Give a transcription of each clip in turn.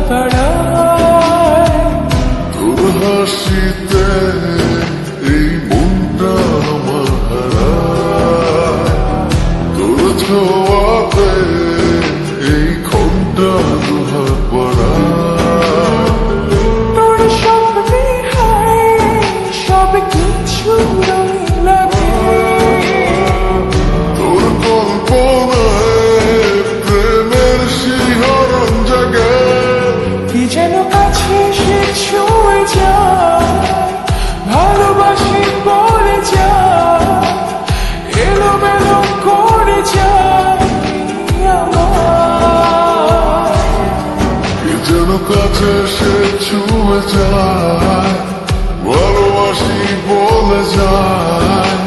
বাড়ায়। তোর হাসিতে এই মনটা আমার হারায়, তোর ছোঁয়াতে এই ক্ষণটা দুহাত বাড়ায়। তোর স্বপ্নে হায় সব কিছু রঙিন লাগে। তোর কল্পনায় প্রেমের শিহরণ জাগে। কি যেন কাছে সে ছুঁয়ে যায়, ভালোবাসি বলে যায়, এলোমেলো করে যায় আমায়। কি যেন কাছে সে ছুঁয়ে যায়, ভালোবাসি বলে যায়,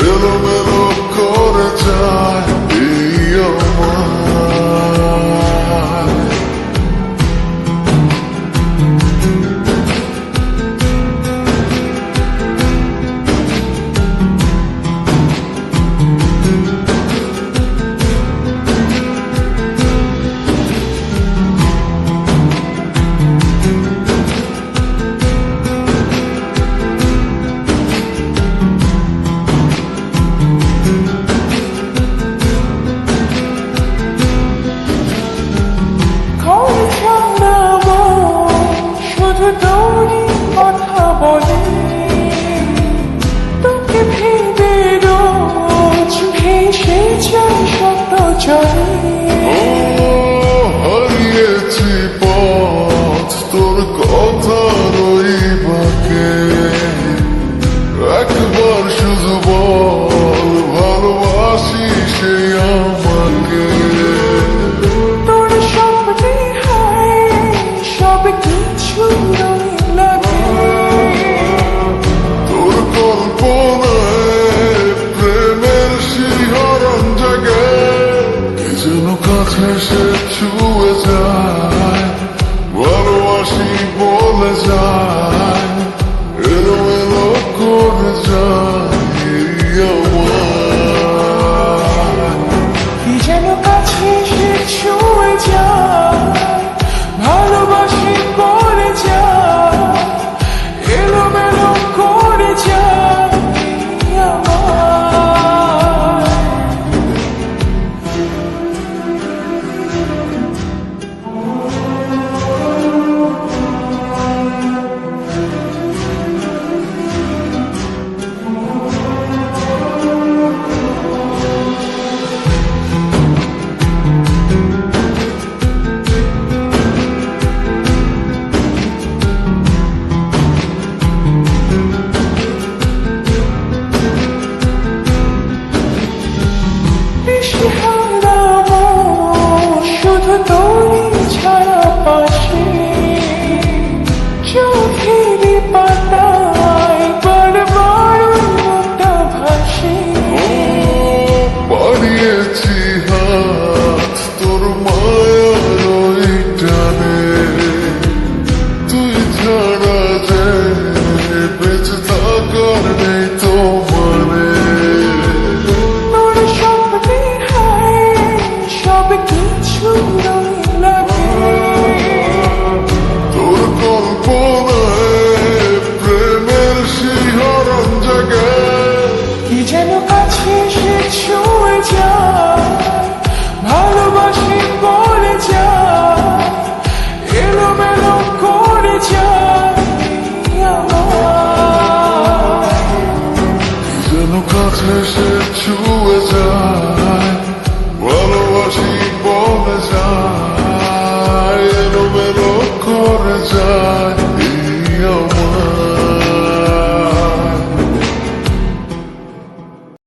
এলোমেলো করে যায় এই আমায়। শুধু তোরই কথা বলে, তোকে ভেবে রোজ ভেসে যায় স্বপ্ন জলে। হারিয়েছি পথ তোর কথার ওই বাঁকে, একবার শুধু বল ভালোবাসি সে আমাকে। তোর স্বপ্নে হায় সব কিছু রঙিন লাগে। তোর কল্পনায় প্রেমের শিহরণ জাগে। কি যেন কাছে সে ছুঁয়ে যায়, ভালোবাসি বলে যায়, এলোমেলো করে যায় এই আমায়। কি যেন কাছে সে ছুঁয়ে যায়, ভালোবাসি বলে যায়, এলোমেলো করে যায় আমায়। শুধু তোরই ছাড়া পাশে, চোখের পাতায় বারবার মনটা ভাসে। বাড়িয়েছি হাত তোর মায়ার ওই টানে, তুই ছাড়া যে বেঁচে থাকার নেই তো মানে। তোর স্বপ্নে হায় সব কিছু রঙিন লাগে। তোর কল্পনায় প্রেমের শিহরণ জাগে। কি যেন কাছে সে ছুঁয়ে যায়, ভালোবাসি বলে যায়, এলোমেলো করে যায় আমায়। কি যেন কাছে সে ছুঁয়ে যায়, ভালোবাসি বলে যায়, এলোমেলো করে যায়